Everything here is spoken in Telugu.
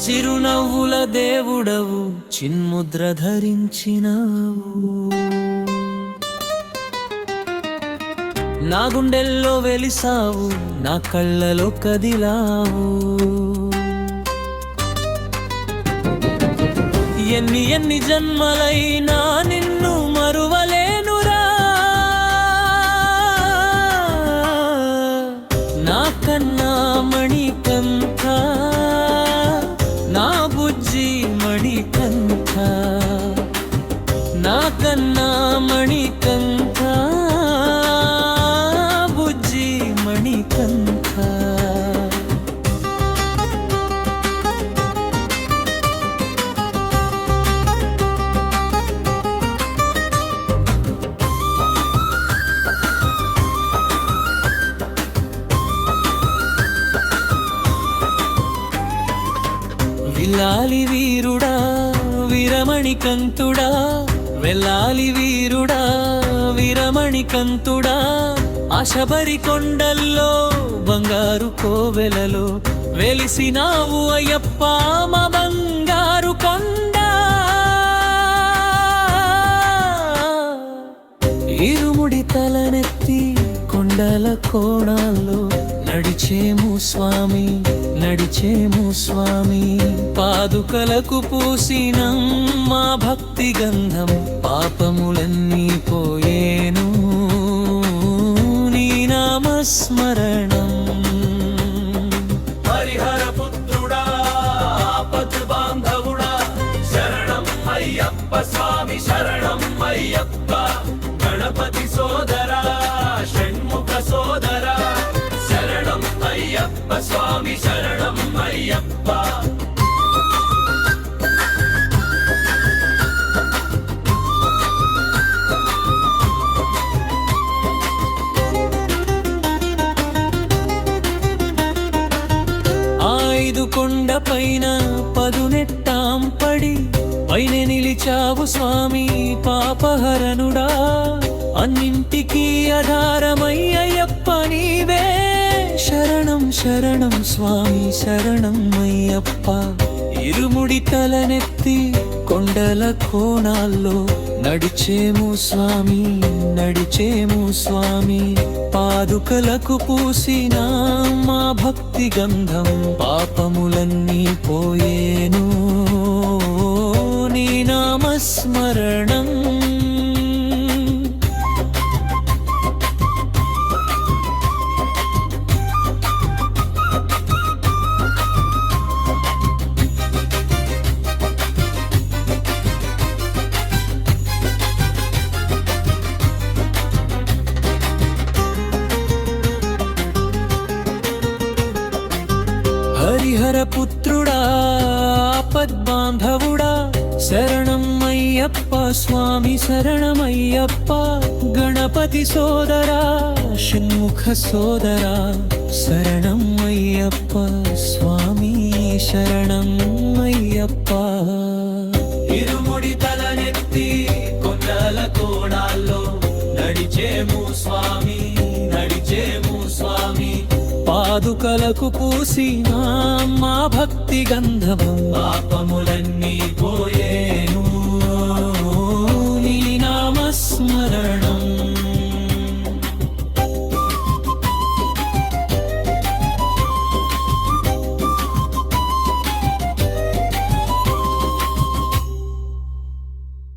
చిరునవ్వుల దేవుడవు చిన్ముద్ర ధరించినావు నా గుండెల్లో వెలిసావు నా కళ్ళలో కదిలావు ఎన్ని ఎన్ని జన్మలైనా నిన్ను మరువలేనురా నా కన్నా మణికంఠ నా బుజ్జి మణికంఠ నా కన్నా మణికంఠ బుజ్జి మణికంఠ వెళ్ళాలి వీరుడా వీరమణికంఠుడా వెళ్ళాలి వీరుడా వీరమణికంఠుడా ఆశబరి కొండల్లో బంగారు కోవెలలో వెలిసినావు అయ్యప్ప మా బంగారు కొండ ఇరుముడి తలనెత్తి కొండల కోణాల్లో నడిచేము స్వామి నడిచేము స్వామి పాదుకలకు పూసిన మా భక్తి గంధం పాపములన్నీ పోయేను నీ నామస్మరణం హరిహర పుత్రుడా ఆపత్ బాంధవుడా శరణం అయ్యప్ప స్వామి శరణం అయ్యప్ప గణపతి సోదరా షణ్ముఖ సోదరా శరణం అయ్యప్ప స్వామి శరణం అయ్యప్ప ఐదు కొండ పైన పదునెట్టాం పడి పైన నిలిచావు స్వామి పాపహరణుడా అన్నింటికీ ఆధారమయ్యప్ప నీవే శరణం శరణం స్వామి శరణం అయ్యప్ప ఇరుముడి తలనెత్తి కొండల కోణాల్లో నడిచేము స్వామి నడిచేము స్వామి పాదుకలకు పూసిన మా భక్తి గంధం పాపములన్నీ పోయేను నీ నామస్మరణం హరిహర పుత్రుడా ఆపద్బాంధవుడా శరణం అయ్యప్ప స్వామి శరణమయ్యప్ప గణపతి సోదరా షణ్ముఖ సోదరా శరణం అయ్యప్ప స్వామి శరణం అయ్యప్ప ఇరుముడి తలనెత్తి కొండల కోణాల్లో నడిచేము స్వామి నడిచేము స్వామి పాదుకలకు పూసిన మా భక్తి గంధము పాపములన్నీ పోయే